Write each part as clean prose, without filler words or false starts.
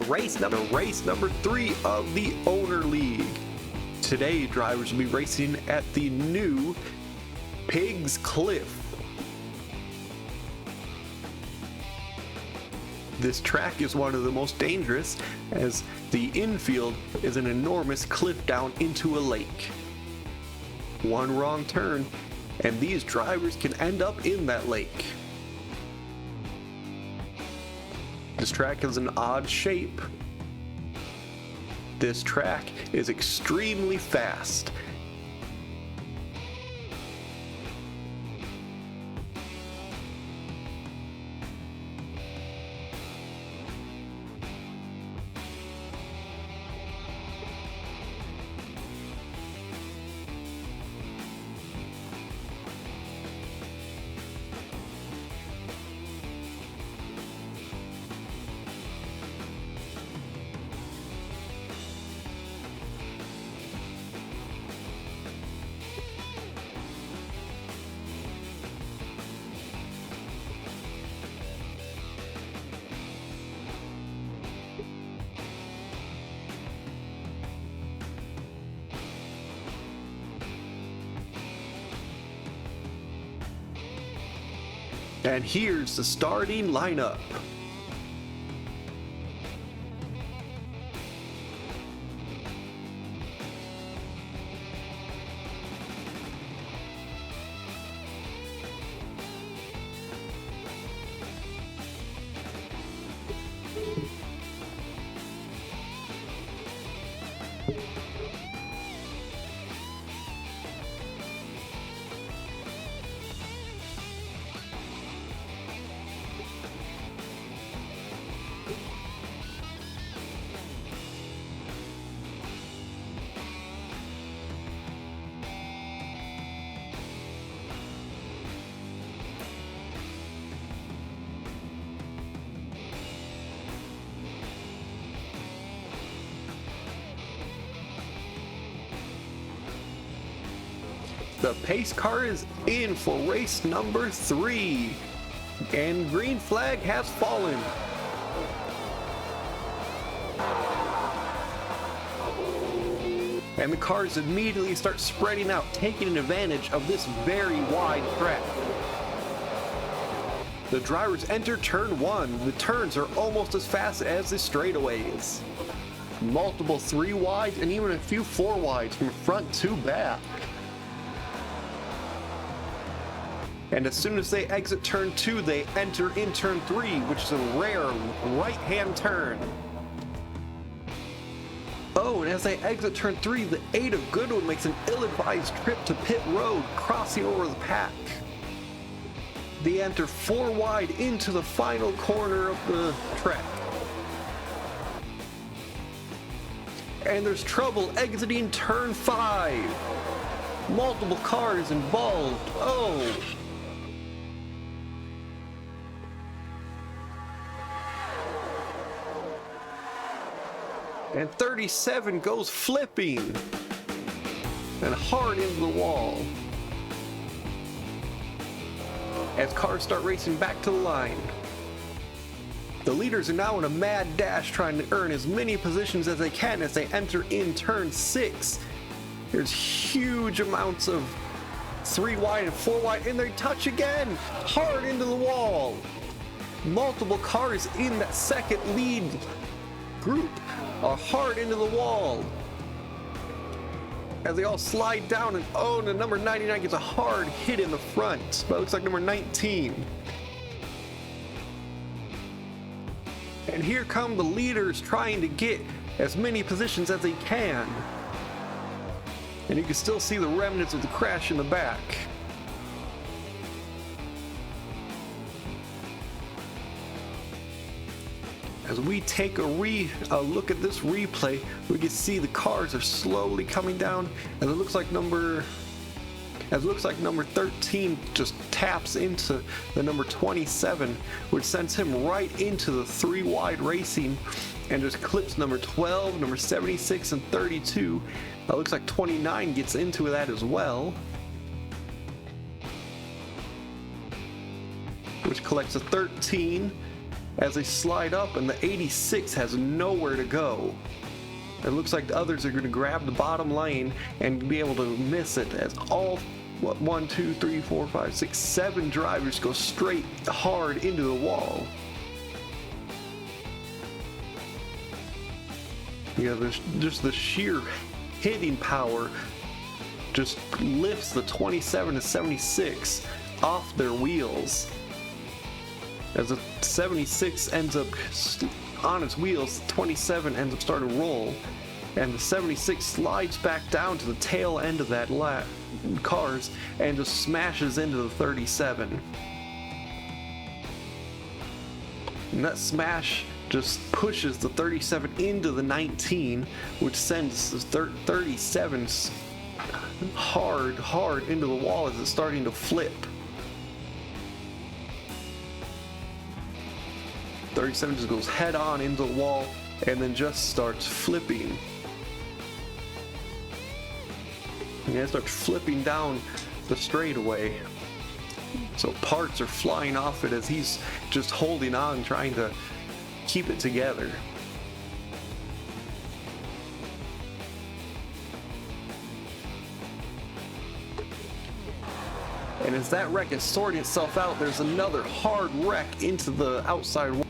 race number 3 of the Owner League. Today, drivers will be racing at the new Pigs Cliff. This track is one of the most dangerous, as the infield is an enormous cliff down into a lake. One wrong turn, and these drivers can end up in that lake. This track is an odd shape. This track is extremely fast. And here's the starting lineup. The pace car is in for race number 3, and green flag has fallen. And the cars immediately start spreading out, taking advantage of this very wide track. The drivers enter turn 1. The turns are almost as fast as the straightaways. Multiple 3 wides and even a few 4 wides from front to back. And as soon as they exit turn 2, they enter in turn 3, which is a rare right-hand turn. Oh, and as they exit turn 3, the 8 of Goodwin makes an ill-advised trip to pit road, crossing over the pack. They enter 4 wide into the final corner of the track. And there's trouble exiting turn 5. Multiple cars involved. Oh! And 37 goes flipping and hard into the wall as cars start racing back to the line. The leaders are now in a mad dash trying to earn as many positions as they can as they enter in turn 6. There's huge amounts of 3 wide and 4 wide, and they touch again, hard into the wall. Multiple cars in that second lead group are hard into the wall as they all slide down, and oh, and the number 99 gets a hard hit in the front, but it looks like number 19. And here come the leaders trying to get as many positions as they can, and you can still see the remnants of the crash in the back. As we take a look at this replay, we can see the cars are slowly coming down, and it looks like number 13 just taps into the number 27, which sends him right into the 3 wide racing, and just clips number 12, number 76, and 32. It looks like 29 gets into that as well, which collects a 13. as they slide up, and the 86 has nowhere to go. It looks like the others are going to grab the bottom lane and be able to miss it, as all 1, 2, 3, 4, 5, 6, 7 drivers go straight hard into the wall. Yeah, there's just the sheer hitting power just lifts the 27 to 76 off their wheels. As the 76 ends up on its wheels, 27 ends up starting to roll, and the 76 slides back down to the tail end of that cars and just smashes into the 37. And that smash just pushes the 37 into the 19, which sends the 37 hard into the wall as it's starting to flip. 37 just goes head on into the wall and then just starts flipping. And it starts flipping down the straightaway. So parts are flying off it as he's just holding on, trying to keep it together. And as that wreck is sorting itself out, there's another hard wreck into the outside wall.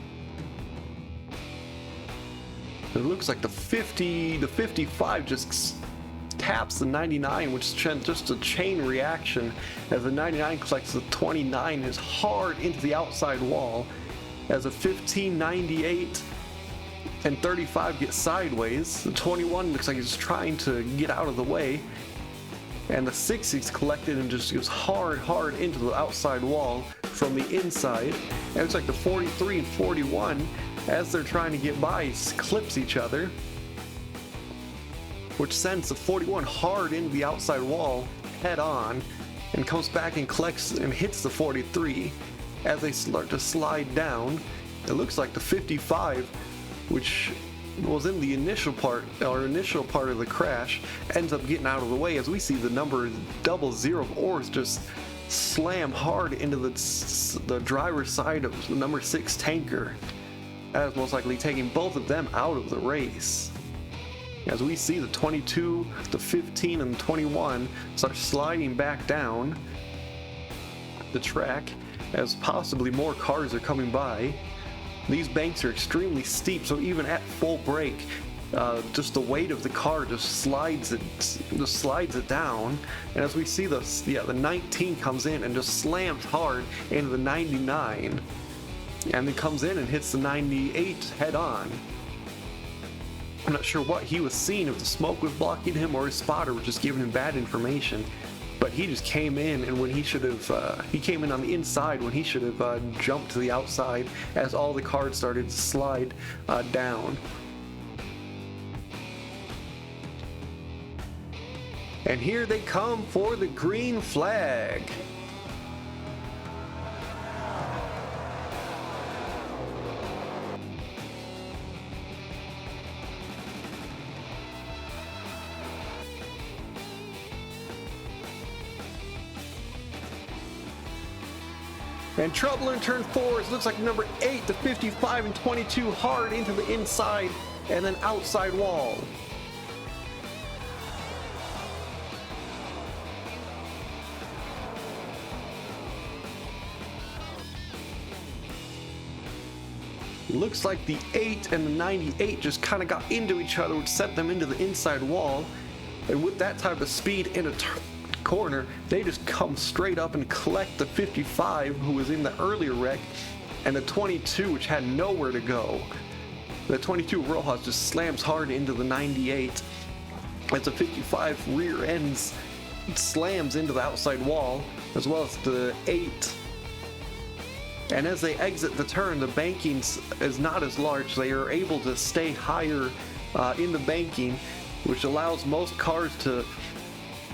It looks like the 55 just taps the 99, which is just a chain reaction as the 99 collects the 29 is hard into the outside wall, as a 15, 98, and 35 get sideways. The 21 looks like it's trying to get out of the way, and the 60's collected and just goes hard into the outside wall from the inside. And it looks like the 43 and 41, as they're trying to get by, clips each other, which sends the 41 hard into the outside wall head on, and comes back and collects and hits the 43. As they start to slide down, it looks like the 55, which was in the initial part of the crash, ends up getting out of the way, as we see the number 00 of Ors just slam hard into the driver's side of the number 6 tanker. That is most likely taking both of them out of the race. As we see the 22, the 15, and the 21 start sliding back down the track as possibly more cars are coming by. These banks are extremely steep, so even at full brake, just the weight of the car just slides it down. And as we see the 19 comes in and just slams hard into the 99, and then comes in and hits the 98 head on. I'm not sure what he was seeing, if the smoke was blocking him or his spotter was just giving him bad information, but he just came in, and when he should have, he came in on the inside when he should have jumped to the outside as all the cars started to slide down. And here they come for the green flag. And trouble in turn 4. It looks like number 8, the 55 and 22 hard into the inside and then outside wall. Looks like the 8 and the 98 just kind of got into each other, which sent them into the inside wall. And with that type of speed in a corner, they just come straight up and collect the 55, who was in the earlier wreck, and the 22, which had nowhere to go. The 22 Rojas just slams hard into the 98 as the 55 rear ends slams into the outside wall, as well as the 8. And as they exit the turn, the banking is not as large. They are able to stay higher in the banking, which allows most cars to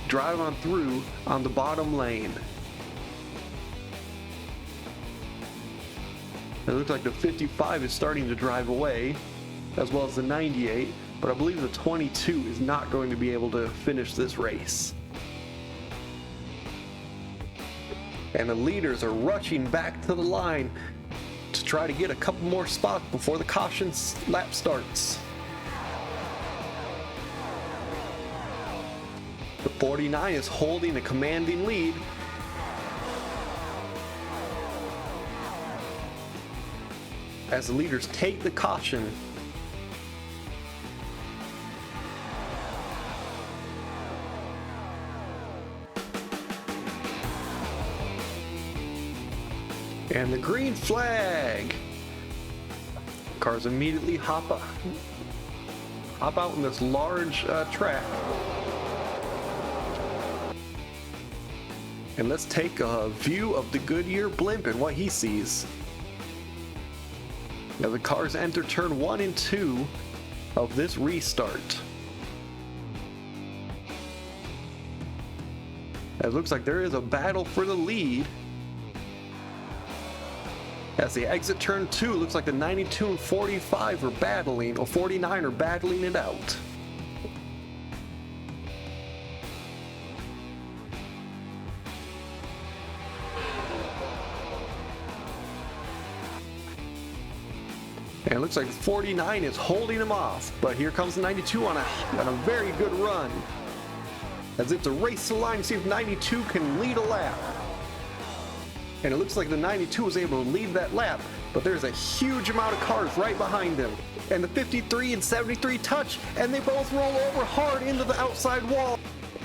drive on through on the bottom lane. It looks like the 55 is starting to drive away, as well as the 98, but I believe the 22 is not going to be able to finish this race. And the leaders are rushing back to the line to try to get a couple more spots before the caution lap starts. The 49 is holding a commanding lead. As the leaders take the caution. And the green flag. Cars immediately hop out in this large track. And let's take a view of the Goodyear blimp and what he sees. Now the cars enter turn 1 and 2 of this restart. It looks like there is a battle for the lead. As they exit turn 2, it looks like the 92 and 45 are battling, or 49 are battling it out. And it looks like the 49 is holding him off, but here comes the 92 on a very good run. As it's a race to the line to see if 92 can lead a lap. And it looks like the 92 was able to lead that lap, but there's a huge amount of cars right behind him. And the 53 and 73 touch, and they both roll over hard into the outside wall.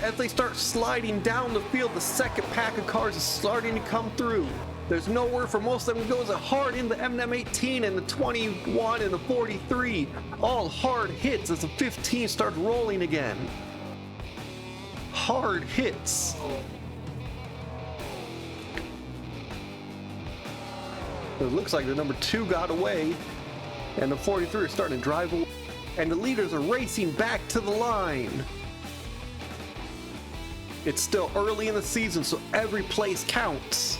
As they start sliding down the field, the second pack of cars is starting to come through. There's nowhere for most of them to go. It's hard in the M&M18 and the 21 and the 43. All hard hits as the 15 starts rolling again. Hard hits. It looks like the number 2 got away, and the 43 are starting to drive away, and the leaders are racing back to the line. It's still early in the season, so every place counts.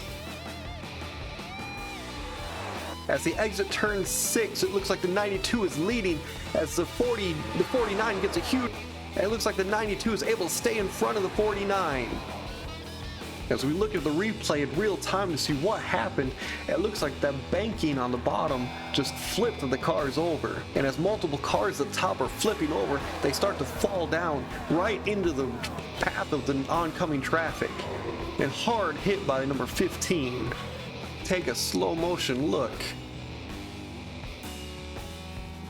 As they exit turn 6, it looks like the 92 is leading as the 49 gets a huge, and it looks like the 92 is able to stay in front of the 49. As we look at the replay in real time to see what happened, it looks like that banking on the bottom just flipped the cars over. And as multiple cars at the top are flipping over, they start to fall down right into the path of the oncoming traffic. And hard hit by number 15. Take a slow motion look.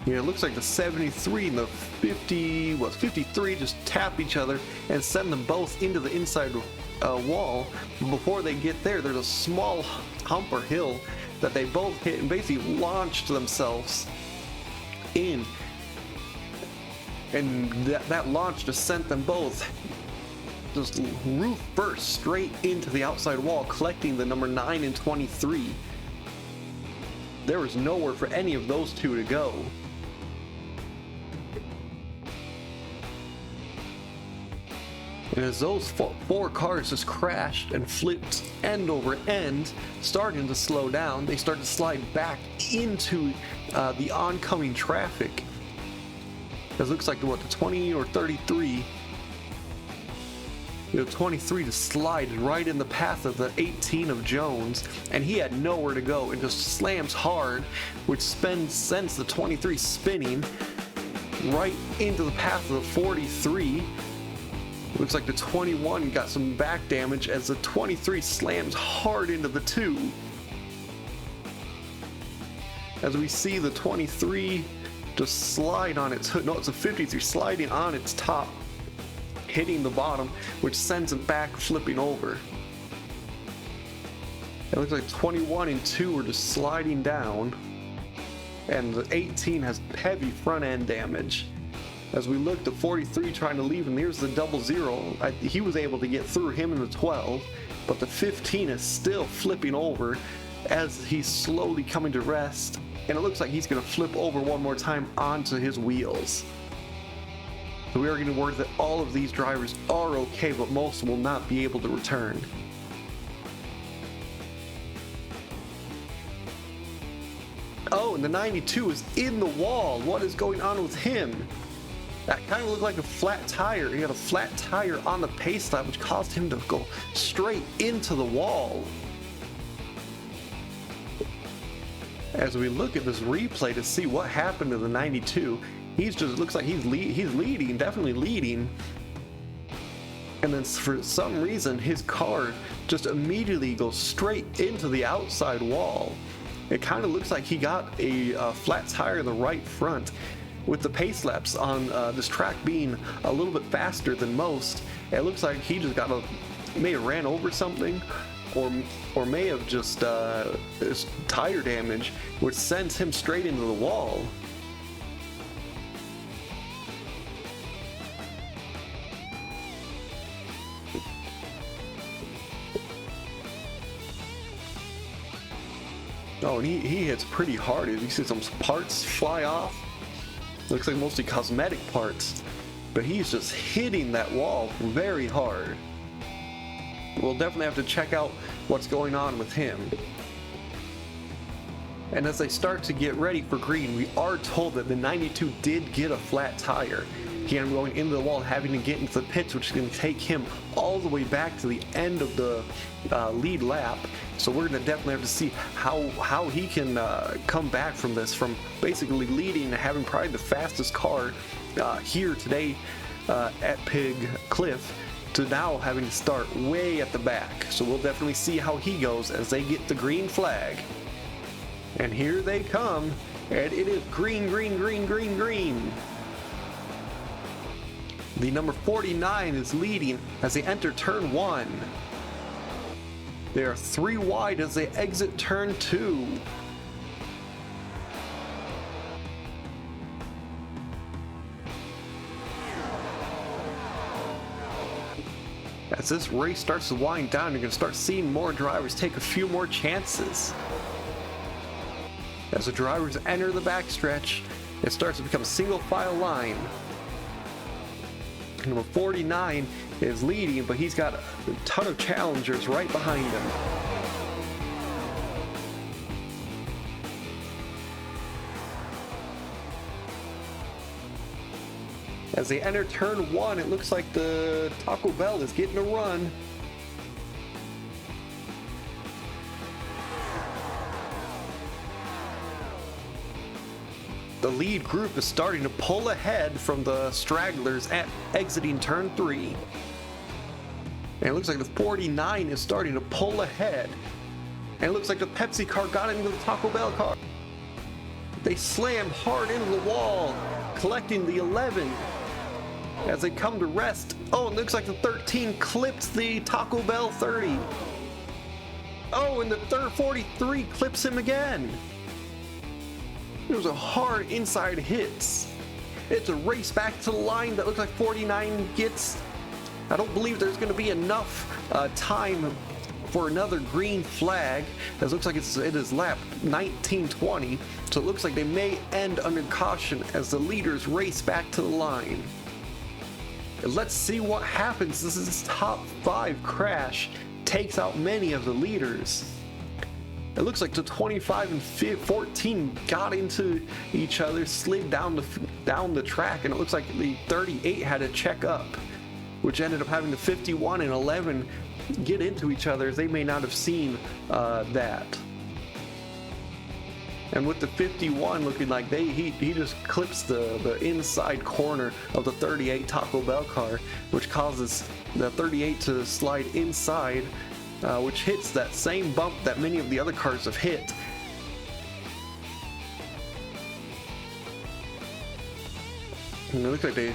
Yeah, it looks like the 73 and the 53 just tap each other and send them both into the inside wall. Before they get there, there's a small hump or hill that they both hit and basically launched themselves in. And that launch just sent them both just roof first straight into the outside wall, collecting the number 9 and 23. There was nowhere for any of those two to go. And as those four cars just crashed and flipped end over end, starting to slow down, they start to slide back into the oncoming traffic. It looks like the 20 or 33. The 23 just slides right in the path of the 18 of Jones, and he had nowhere to go and just slams hard, which sends the 23 spinning right into the path of the 43. Looks like the 21 got some back damage as the 23 slams hard into the 2. As we see the 23 just slide on its hood. No, it's a 53 sliding on its top, hitting the bottom, which sends it back flipping over. It looks like 21 and 2 are just sliding down, and the 18 has heavy front end damage. As we look, the 43 trying to leave, and here's the 00. He was able to get through him in the 12, but the 15 is still flipping over as he's slowly coming to rest, and it looks like he's going to flip over one more time onto his wheels. So we are getting word that all of these drivers are okay, but most will not be able to return. Oh, and the 92 is in the wall. What is going on with him? That kind of looked like a flat tire. He had a flat tire on the pace lap, which caused him to go straight into the wall. As we look at this replay to see what happened to the 92, looks like he's leading, definitely leading. And then for some reason, his car just immediately goes straight into the outside wall. It kind of looks like he got a flat tire in the right front. With the pace laps on this track being a little bit faster than most, it looks like he just may have ran over something, or may have just tire damage, which sends him straight into the wall. Oh, and he hits pretty hard. You see some parts fly off. Looks like mostly cosmetic parts, but he's just hitting that wall very hard. We'll definitely have to check out what's going on with him. And as they start to get ready for green, we are told that the 92 did get a flat tire. He ended up going into the wall, having to get into the pits, which is going to take him all the way back to the end of the lead lap. So we're going to definitely have to see how he can come back from this, from basically leading and having probably the fastest car here today at Pig Cliff, to now having to start way at the back. So we'll definitely see how he goes as they get the green flag. And here they come, and it is green, green, green, green, green. The number 49 is leading as they enter turn 1. They are 3 wide as they exit turn 2. As this race starts to wind down, you're going to start seeing more drivers take a few more chances. As the drivers enter the backstretch, it starts to become a single file line. Number 49 is leading, but he's got a ton of challengers right behind him. As they enter turn 1, it looks like the Taco Bell is getting a run. The lead group is starting to pull ahead from the stragglers at exiting turn 3. And it looks like the 49 is starting to pull ahead. And it looks like the Pepsi car got into the Taco Bell car. They slam hard into the wall, collecting the 11. As they come to rest, oh, it looks like the 13 clips the Taco Bell 30. Oh, and the 43 clips him again. It was a hard inside hits. It's a race back to the line that looks like 49 gets. I don't believe there's going to be enough time for another green flag. It looks like it is lap 1920, so it looks like they may end under caution as the leaders race back to the line. And let's see what happens. This is top 5 crash takes out many of the leaders. It looks like the 25 and 14 got into each other, slid down the track, and it looks like the 38 had to check up, which ended up having the 51 and 11 get into each other, as they may not have seen that. And with the 51 looking like he just clips the inside corner of the 38 Taco Bell car, which causes the 38 to slide inside, which hits that same bump that many of the other cars have hit. And it looks like they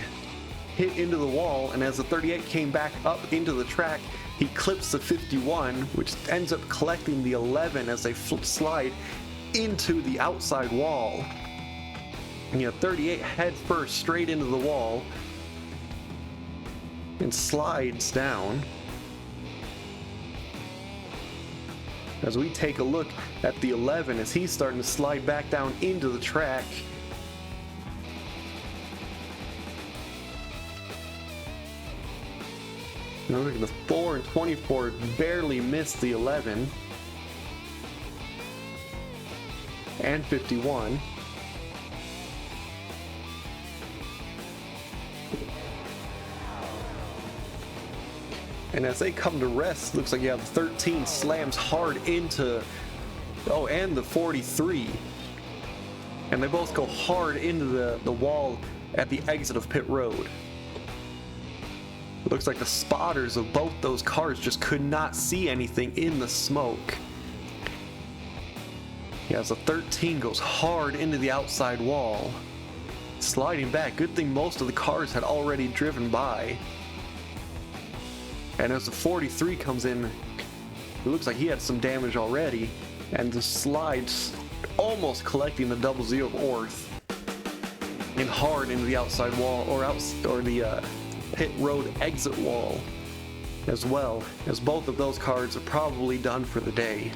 hit into the wall, and as the 38 came back up into the track, he clips the 51, which ends up collecting the 11 as they slide into the outside wall. And 38 head first straight into the wall and slides down. As we take a look at the 11 as he's starting to slide back down into the track. Now look at the 4 and 24 barely missed the 11 and 51. And as they come to rest, looks like the 13 slams hard into Oh, and the 43. And they both go hard into the wall at the exit of pit road. It looks like the spotters of both those cars just could not see anything in the smoke. Yeah, as the 13 goes hard into the outside wall. Sliding back, good thing most of the cars had already driven by. And as the 43 comes in, it looks like he had some damage already, and the slides almost collecting the double Z of Orth and hard into the outside wall or the pit road exit wall, as well as both of those cars are probably done for the day.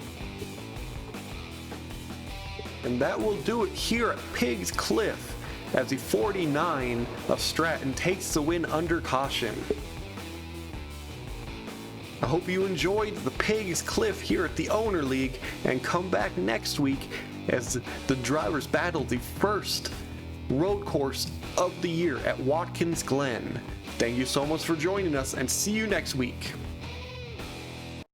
And that will do it here at Pigs Cliff, as the 49 of Stratton takes the win under caution. I hope you enjoyed the Pigs Cliff here at the Owner League, and come back next week as the drivers battle the first road course of the year at Watkins Glen. Thank you so much for joining us, and see you next week.